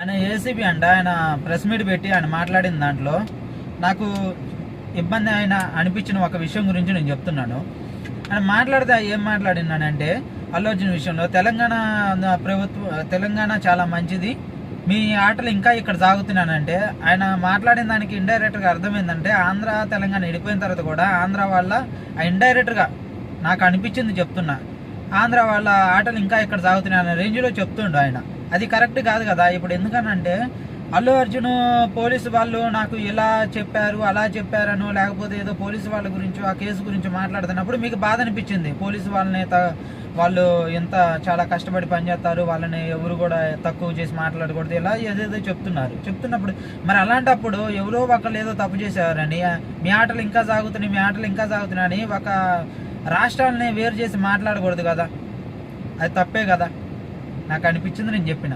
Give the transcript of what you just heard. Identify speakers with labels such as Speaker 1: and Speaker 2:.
Speaker 1: ఆయన ఏసీబీ అంట. ఆయన ప్రెస్ మీట్ పెట్టి ఆయన మాట్లాడిన దాంట్లో నాకు ఇబ్బంది అయిన అనిపించిన ఒక విషయం గురించి నేను చెప్తున్నాను. ఆయన మాట్లాడితే ఏం మాట్లాడినానంటే, అల్లు అర్జున్ విషయంలో తెలంగాణ చాలా మంచిది, మీ ఆటలు ఇంకా ఇక్కడ సాగుతున్నానంటే, ఆయన మాట్లాడిన దానికి ఇండైరెక్ట్గా అర్థమైందంటే ఆంధ్ర తెలంగాణ విడిపోయిన తర్వాత కూడా ఆంధ్ర వాళ్ళ ఇండైరెక్ట్గా నాకు అనిపించింది చెప్తున్నా, ఆంధ్ర వాళ్ళ ఆటలు ఇంకా ఇక్కడ సాగుతున్నాయి అనే రేంజ్లో చెప్తుండు ఆయన. అది కరెక్ట్ కాదు కదా. ఇప్పుడు ఎందుకనంటే అల్లు అర్జున్ పోలీసు వాళ్ళు నాకు ఇలా చెప్పారు అలా చెప్పారను, లేకపోతే ఏదో పోలీసు వాళ్ళ గురించి ఆ కేసు గురించి మాట్లాడుతున్నప్పుడు మీకు బాధ అనిపించింది. పోలీసు వాళ్ళని వాళ్ళు ఎంత చాలా కష్టపడి పనిచేస్తారు, వాళ్ళని ఎవరు కూడా తక్కువ చేసి మాట్లాడకూడదు, ఇలా ఏదేదో చెప్తున్నప్పుడు మరి అలాంటప్పుడు ఎవరో ఒకళ్ళు ఏదో తప్పు చేసేవారని మీ ఆటలు ఇంకా సాగుతున్నాయని ఒక రాష్ట్రాలని వేరు చేసి మాట్లాడకూడదు కదా. అది తప్పే కదా. నాకు అనిపించింది, నేను చెప్పిన.